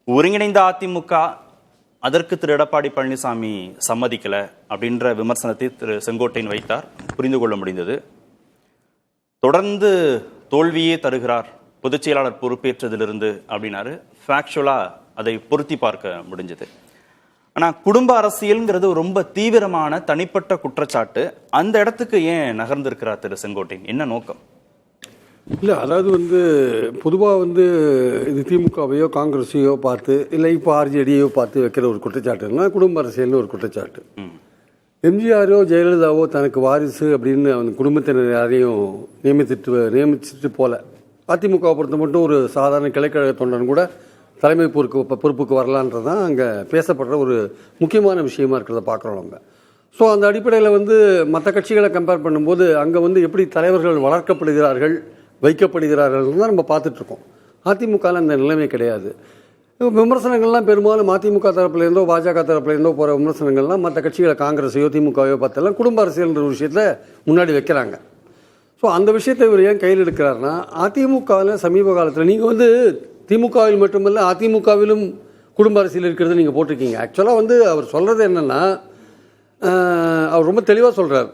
ஒருங்கிணைந்த அதிமுக அதற்கு திரு எடப்பாடி பழனிசாமி சம்மதிக்கல அப்படின்ற விமர்சனத்தை திரு செங்கோட்டையன் வைத்தார். புரிந்து கொள்ள முடிந்தது. தொடர்ந்து தோல்வியே தருகிறார் பொதுச் செயலாளர் பொறுப்பேற்றதிலிருந்து அப்படின்னாரு. ஃபேக்சுவலா அதை பொருத்தி பார்க்க முடிஞ்சது. ஆனா குடும்ப அரசியல்ங்கிறது ரொம்ப தீவிரமான தனிப்பட்ட குற்றச்சாட்டு. அந்த இடத்துக்கு ஏன் நகர்ந்திருக்கிறார் திரு செங்கோட்டையன்? என்ன நோக்கம்? இல்லை, அதாவது பொதுவாக இது திமுகவையோ காங்கிரஸையோ பார்த்து இல்லை இப்போ ஆர்ஜேடியோ பார்த்து வைக்கிற ஒரு குற்றச்சாட்டுன்னா குடும்ப அரசியல்னு ஒரு குற்றச்சாட்டு. எம்ஜிஆரோ ஜெயலலிதாவோ தனக்கு வாரிசு அப்படின்னு அவன் குடும்பத்தினர் யாரையும் நியமிச்சுட்டு போல. அதிமுகவை பொறுத்த மட்டும் ஒரு சாதாரண கிளைக்கழக தொண்டன் கூட தலைமை பொறுப்புக்கு வரலான்றதான் அங்கே பேசப்படுற ஒரு முக்கியமான விஷயமா இருக்கிறத பார்க்குறோம் நம்ம. ஸோ அந்த அடிப்படையில் மற்ற கட்சிகளை கம்பேர் பண்ணும்போது அங்கே எப்படி தலைவர்கள் வளர்க்கப்படுகிறார்கள், வைக்கப்படுகிறார்கள் தான் நம்ம பார்த்துட்ருக்கோம். அதிமுகவில் அந்த நிலைமை கிடையாது. விமர்சனங்கள்லாம் பெரும்பாலும் அதிமுக தரப்புலேருந்தோ பாஜக தரப்புலேருந்தோ போகிற விமர்சனங்கள்லாம் மற்ற கட்சிகளை காங்கிரஸையோ திமுகவையோ பார்த்தெல்லாம் குடும்ப அரசியல்ன்ற ஒரு விஷயத்தில் முன்னாடி வைக்கிறாங்க. ஸோ அந்த விஷயத்தை இவர் ஏன் கையில் எடுக்கிறாருன்னா, அதிமுகவில் சமீப காலத்தில் நீங்கள் திமுகவில் மட்டுமல்ல அதிமுகவிலும் குடும்ப அரசியல் இருக்கிறது நீங்கள் போட்டிருக்கீங்க. ஆக்சுவலாக அவர் சொல்கிறது என்னென்னா, அவர் ரொம்ப தெளிவாக சொல்கிறார்.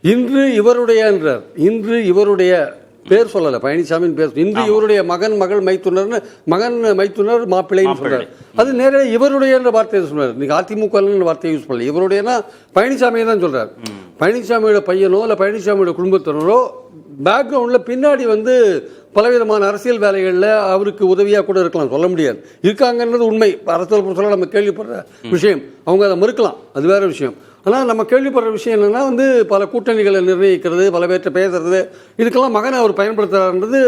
இன்று இவருடையன்றார். இன்று இவருடைய பேர் சொல்லலை, பழனிசாமின்னு பேர். இன்று இவருடைய மகன் மைத்துனர் மாப்பிள்ளைன்னு சொல்றாரு. அது நேரடியாக இவருடைய வார்த்தையை சொன்னார். நீங்க அதிமுக வார்த்தையை யூஸ் பண்ணல. இவருடையனா பழனிசாமியை தான் சொல்றாரு. பழனிசாமியோட பையனோ இல்லை பழனிசாமியோட குடும்பத்தினரோ பேக்ரவுண்ட்ல பின்னாடி பலவிதமான அரசியல் வேலைகளில் அவருக்கு உதவியாக கூட இருக்கலாம், சொல்ல முடியாது. இருக்காங்கன்றது உண்மை. அரசியல் சொல்ல நம்ம கேள்விப்படுற விஷயம். அவங்க அதை மறுக்கலாம், அது வேற விஷயம். ஆனால் நம்ம கேள்விப்படுற விஷயம் என்னென்னா பல கூட்டணிகளை நிர்ணயிக்கிறது, பல பேர்கிட்ட பேசுறது, இதுக்கெல்லாம் மகனை அவர் பயன்படுத்துகிறாருன்றது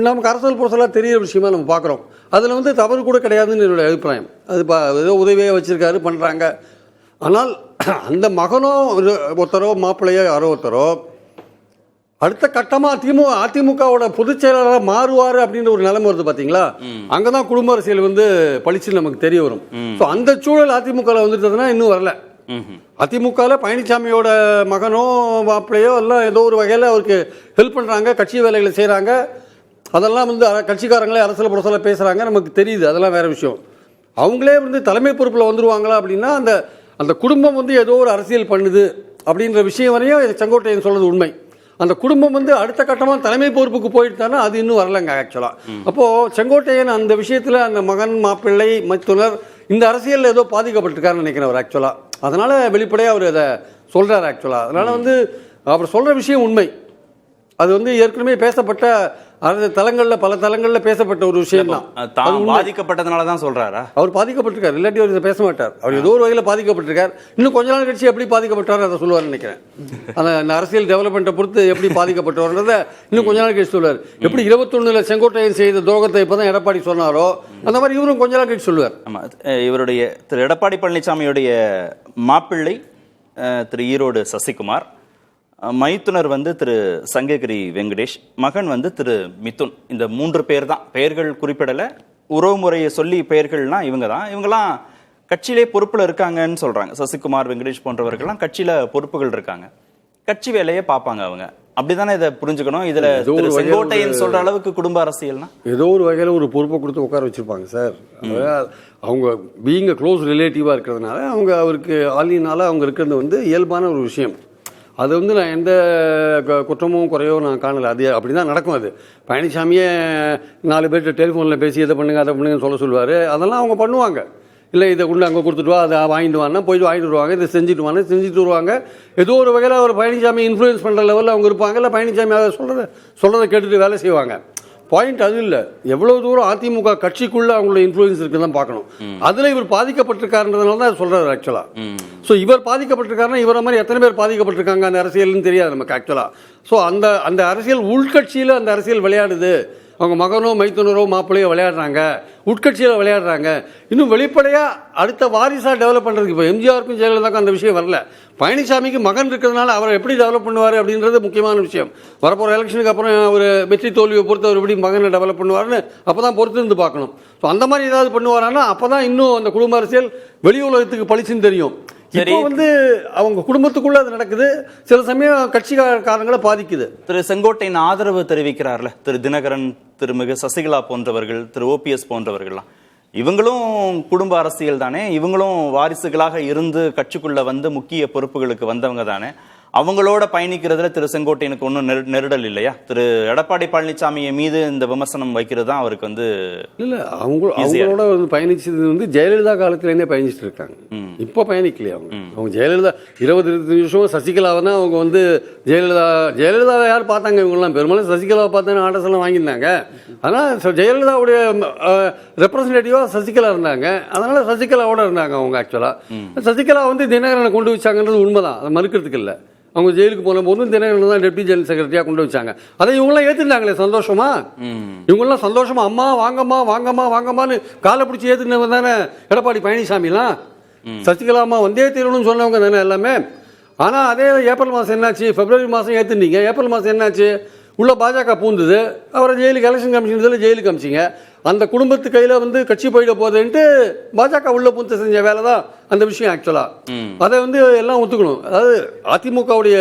நமக்கு அரசியல் புரசலாக தெரிகிற விஷயமா நம்ம பார்க்குறோம். அதில் தவறு கூட கிடையாதுன்னு என்னுடைய அபிப்பிராயம். அது ஏதோ உதவியாக வச்சுருக்காரு, பண்ணுறாங்க. ஆனால் அந்த மகனோ ஒருத்தரோ மாப்பிள்ளையோ யாரோ ஒருத்தரோ அடுத்த கட்டமாக அதிமுகவோட பொதுச் செயலாளராக மாறுவார் அப்படின்ற ஒரு நிலைமை வருது பார்த்தீங்களா? அங்கதான் குடும்ப அரசியல் பளிச்சுன்னு நமக்கு தெரிய வரும். ஸோ அந்த சூழல் அதிமுகவில் வந்துட்டதுன்னா இன்னும் வரல. அதிமுகவில் பழனிசாமியோட மகனோ மாப்பிள்ளையோ எல்லாம் ஏதோ ஒரு வகையில் அவருக்கு ஹெல்ப் பண்ணுறாங்க, கட்சி வேலைகளை செய்கிறாங்க. அதெல்லாம் கட்சிக்காரங்களே அரசியல் புரசல பேசுகிறாங்க, நமக்கு தெரியுது. அதெல்லாம் வேற விஷயம். அவங்களே தலைமை பொறுப்பில் வந்துருவாங்களா அப்படின்னா அந்த குடும்பம் ஏதோ ஒரு அரசியல் பண்ணுது அப்படின்ற விஷயம் வரையும் செங்கோட்டையன் சொல்றது உண்மை. அந்த குடும்பம் அடுத்த கட்டமாக தலைமை பொறுப்புக்கு போயிட்டு அது இன்னும் வரலங்க ஆக்சுவலாக. அப்போது செங்கோட்டையன் அந்த விஷயத்தில் அந்த மகன் மாப்பிள்ளை மைத்துனர் இந்த அரசியலில் ஏதோ பாதிக்கப்பட்டிருக்காருன்னு நினைக்கிறேன் அவர் ஆக்சுவலாக. அதனால் வெளிப்படையாக அவர் அதை சொல்கிறார் ஆக்சுவலாக. அதனால் அவர் சொல்கிற விஷயம் உண்மை. அது ஏற்கனவே பேசப்பட்ட தளங்களில் பல தளங்களில் பேசப்பட்ட ஒரு விஷயம் தான். பாதிக்கப்பட்டதுனால தான் சொல்றாரா? அவர் பாதிக்கப்பட்டிருக்கார், இல்லாட்டி அவர் பேச மாட்டார். அவர் ஏதோ ஒரு வகையில் பாதிக்கப்பட்டிருக்கார். இன்னும் கொஞ்ச நாள் கட்சி எப்படி பாதிக்கப்பட்டார் அதை சொல்லுவார்னு நினைக்கிறேன். அந்த அரசியல் டெவலப்மெண்ட்டை பொறுத்து எப்படி பாதிக்கப்பட்டவர்ன்றதை இன்னும் கொஞ்ச நாள் கழிச்சு சொல்லுவார். எப்படி 21 செங்கோட்டையன் செய்த துரோகத்தை இப்போதான் எடப்பாடி சொன்னாரோ அந்த மாதிரி இவரும் கொஞ்ச நாள் கழிச்சு சொல்லுவார். ஆமா, இவருடைய திரு எடப்பாடி பழனிசாமியுடைய மாப்பிள்ளை திரு ஈரோடு சசிகுமார், மைத்துனர் திரு சங்ககிரி வெங்கடேஷ், மகன் திரு மிதுன். இந்த 3 பேர் தான். பெயர்கள் குறிப்பிடல, உறவுமுறையை சொல்லி பெயர்கள்லாம் இவங்க தான். இவங்கெல்லாம் கட்சியிலே பொறுப்புல இருக்காங்கன்னு சொல்றாங்க. சசிகுமார், வெங்கடேஷ் போன்றவர்கள்லாம் கட்சியில பொறுப்புகள் இருக்காங்க, கட்சி வேலையை பார்ப்பாங்க அவங்க. அப்படித்தானே இதை புரிஞ்சுக்கணும். இதுல செங்கோட்டையன் சொல்ற அளவுக்கு குடும்ப அரசியல்னா ஏதோ ஒரு வகையில ஒரு பொறுப்பை கொடுத்து உட்கார வச்சிருப்பாங்க சார். அவங்க பீயிங் க்ளோஸ் ரிலேட்டிவா இருக்கிறதுனால அவங்க அவருக்கு ஆளினால அவங்க இருக்கிறது இயல்பான ஒரு விஷயம். அது நான் எந்த குற்றமும் குறையோ நான் காணலை. அது அப்படி தான் நடக்கும். அது பழனிசாமியே 4 பேர்கிட்ட டெலிஃபோனில் பேசி இதை பண்ணுங்க அதை பண்ணுங்கன்னு சொல்லுவார். அதெல்லாம் அவங்க பண்ணுவாங்க. இல்லை இதை கொண்டு அங்கே கொடுத்துட்டு வா, அதை வாங்கிட்டு வான்னா போயிட்டு வாங்கிட்டு வருவாங்க, இதை செஞ்சுட்டு வருவாங்க. ஏதோ ஒரு வகையில் அவர் பழனிசாமி இன்ஃப்ளூயன்ஸ் பண்ணுற லெவலில் அவங்க இருப்பாங்க. இல்லை பழனிசாமி அதை சொல்கிறத கேட்டுட்டு வேலை செய்வாங்க. பாயிண்ட் அது இல்லை, எவ்வளவு தூரம் அதிமுக கட்சிக்குள்ள அவங்களோட இன்ஃப்ளூயன்ஸ் இருக்குதான் பார்க்கணும். அதுல இவர் பாதிக்கப்பட்டிருக்காருன்றதுனால தான் சொல்றாரு ஆக்சுவலா. ஸோ இவர் பாதிக்கப்பட்டிருக்காருன்னா இவரை மாதிரி எத்தனை பேர் பாதிக்கப்பட்டிருக்காங்க அந்த அரசியல்னு தெரியாது நமக்கு ஆக்சுவலா. ஸோ அந்த அரசியல் உள்கட்சியில் அந்த அரசியல் விளையாடுது. அவங்க மகனோ மைத்துனரோ மாப்பிள்ளையோ விளையாடுறாங்க, உட்கட்சியில் விளையாடுறாங்க. இன்னும் வெளிப்படையாக அடுத்த வாரிசாக டெவலப் பண்ணுறதுக்கு இப்போ எம்ஜிஆருக்கும் ஜெயலலிதாக்கும் அந்த விஷயம் வரல. பழனிசாமிக்கு மகன் இருக்கிறதுனால அவரை எப்படி டெவலப் பண்ணுவார் அப்படின்றது முக்கியமான விஷயம். வரப்போகிற எலெக்ஷனுக்கு அப்புறம் ஒரு வெற்றி தோல்வியை பொறுத்து அவர் எப்படி மகனை டெவலப் பண்ணுவார்னு அப்போ தான் பொறுத்து இருந்து பார்க்கணும். ஸோ அந்த மாதிரி ஏதாவது பண்ணுவாரான்னா அப்போ தான் இன்னும் அந்த குடும்ப அரசியல் வெளி உலகத்துக்கு பளிச்சுன்னு தெரியும். இப்போ வந்து அவங்க குடும்பத்துக்குள்ள அது நடக்குது, சில சமயம் கட்சிக்காரங்களை பாதிக்குது. திரு செங்கோட்டையின் ஆதரவு தெரிவிக்கிறார்ல திரு தினகரன், திருமிகு சசிகலா போன்றவர்கள், திரு ஓபிஎஸ் போன்றவர்கள்லாம், இவங்களும் குடும்ப அரசியல் தானே, இவங்களும் வாரிசுகளாக இருந்து கட்சிக்குள்ள வந்து முக்கிய பொறுப்புகளுக்கு வந்தவங்க தானே, அவங்களோட பயணிக்கிறதுல திரு செங்கோட்டையனுக்கு ஒன்றும் நெருடல் இல்லையா? திரு எடப்பாடி பழனிசாமியை மீது இந்த விமர்சனம் வைக்கிறது தான் அவருக்கு வந்து இல்ல, அவங்களோட பயணிச்சது வந்து ஜெயலலிதா காலத்திலேருந்தே பயணிச்சுட்டு இருக்காங்க. இப்போ பயணிக்கலையே அவங்க ஜெயலலிதா 20-25 வருஷம் சசிகலாவை தான் அவங்க வந்து ஜெயலலிதாவை யார் பார்த்தாங்க? இவங்கெல்லாம் பெரும்பாலும் சசிகலாவை பார்த்தாங்க, ஆர்டர்ஸ் எல்லாம் வாங்கியிருந்தாங்க. ஆனால் ஜெயலலிதாவுடைய ரெப்ரஸன்டேட்டிவா சசிகலா இருந்தாங்க, அதனால சசிகலாவோட இருந்தாங்க அவங்க. ஆக்சுவலா சசிகலா வந்து தினகரனை கொண்டு வச்சாங்கன்றது உண்மைதான், அதை மறுக்கிறதுக்கு இல்லை. அவங்க ஜெயிலுக்கு போன போதும் தினகரன் தான் டெப்டி ஜெனரல் செக்ரட்டரியா கொண்டு வச்சாங்க. அதை இவங்கெல்லாம் ஏத்துட்டாங்களே சந்தோஷமா, இவங்கெல்லாம் சந்தோஷமா அம்மா வாங்கம்மா வாங்கம்மா வாங்கம்மான்னு காலை பிடிச்சி ஏத்துனவங்க தானே எடப்பாடி பழனிசாமிலாம். சசிகலா அம்மா வந்தே தீரணும்னு சொன்னவங்க தானே எல்லாமே. ஆனா அதே ஏப்ரல் மாசம் என்னாச்சு? பிப்ரவரி மாசம் ஏத்துனீங்க, ஏப்ரல் மாசம் என்னாச்சு? உள்ள பாஜக பூந்தது, அவரை ஜெயிலுக்கு எலெக்ஷன் கமிஷன் ஜெயிலுக்கு அமிச்சிங்க. அந்த குடும்பத்து கையில வந்து கட்சி போயிட போகுதுன்ட்டு பாஜக உள்ள பூந்து செஞ்ச வேலை தான் அந்த விஷயம். ஆக்சுவலா அதை வந்து எல்லாம் ஒத்துக்கணும். அதாவது அதிமுகவுடைய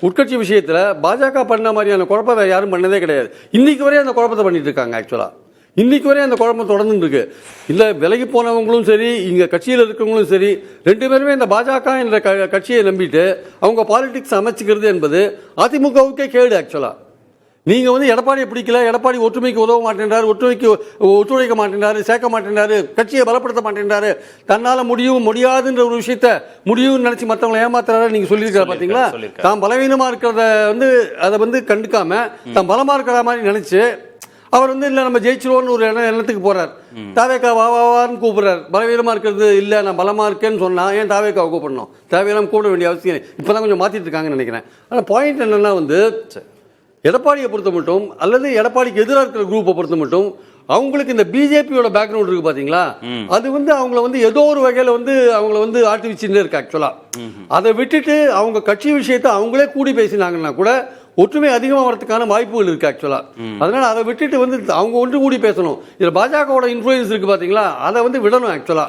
உட்கட்சி விஷயத்துல பாஜக பண்ண மாதிரியான குழப்பம் வேற யாரும் பண்ணதே கிடையாது. இன்னைக்கு வரையும் அந்த குழப்பத்தை பண்ணிட்டு இருக்காங்க. ஆக்சுவலா இன்னைக்கு வரையும் அந்த குழப்பம் தொடர்ந்து இருக்கு. இல்ல விலகி போனவங்களும் சரி, இங்க கட்சியில் இருக்கிறவங்களும் சரி, 2 பேருமே இந்த பாஜக என்ற கட்சியை நம்பிட்டு அவங்க பாலிடிக்ஸ் அமைச்சுக்கிறது என்பது அதிமுகவுக்கே கேடு. ஆக்சுவலா நீங்க வந்து எடப்பாடியை பிடிக்கல, எடப்பாடி ஒற்றுமைக்கு உதவ மாட்டேன்றாரு, ஒத்துழைக்க மாட்டேன்றாரு, சேர்க்க மாட்டேன்றாரு, கட்சியை பலப்படுத்த மாட்டேன்றாரு, தன்னால முடியாதுன்ற ஒரு விஷயத்த முடியும்னு நினைச்சு மற்றவங்களை ஏமாத்துறாரு. நீங்க சொல்லியிருக்கிற பாத்தீங்களா? தான் பலவீனமா இருக்கிறத வந்து அதை வந்து கண்டுக்காம தான் பலமா இருக்கிற மாதிரி நினைச்சு அவர் வந்து இல்ல நம்ம ஜெயிச்சிருவோம்னு ஒரு எண்ணத்துக்கு போறார். தாவேக்கா வான்னு கூப்பிடுறாரு. பலவீனமா இருக்கிறது இல்ல, நான் பலமா இருக்கேன்னு சொன்னா ஏன் தாவேக்காவை கூப்பிடணும்? தேவையெல்லாம் கூப்பிட வேண்டிய அவசியம் இப்பதான் கொஞ்சம் மாத்திட்டு இருக்காங்கன்னு நினைக்கிறேன். ஆனா பாயிண்ட் என்னன்னா வந்து எடப்பாடியை பொறுத்த மட்டும் அல்லது எடப்பாடிக்கு எதிராக இருக்கிற குரூப்பை பொறுத்த மட்டும் அவங்களுக்கு இந்த பிஜேபியோட பேக்ரவுண்ட் இருக்கு பாத்தீங்களா, அது வந்து அவங்கள வந்து ஏதோ ஒரு வகையில வந்து அவங்கள வந்து ஆட்டி வச்சுட்டு இருக்கு. ஆக்சுவலா அதை விட்டுட்டு அவங்க கட்சி விஷயத்தை அவங்களே கூடி பேசினாங்கன்னா கூட ஒற்றுமை அதிகமாக வரதுக்கான வாய்ப்புகள் இருக்கு. ஆக்சுவலா அதனால அதை விட்டுட்டு வந்து அவங்க ஒன்று கூடி பேசணும். இதுல பாஜகவோட இன்ஃபுளுன்ஸ் இருக்கு பாத்தீங்களா, அதை வந்து விடணும். ஆக்சுவலா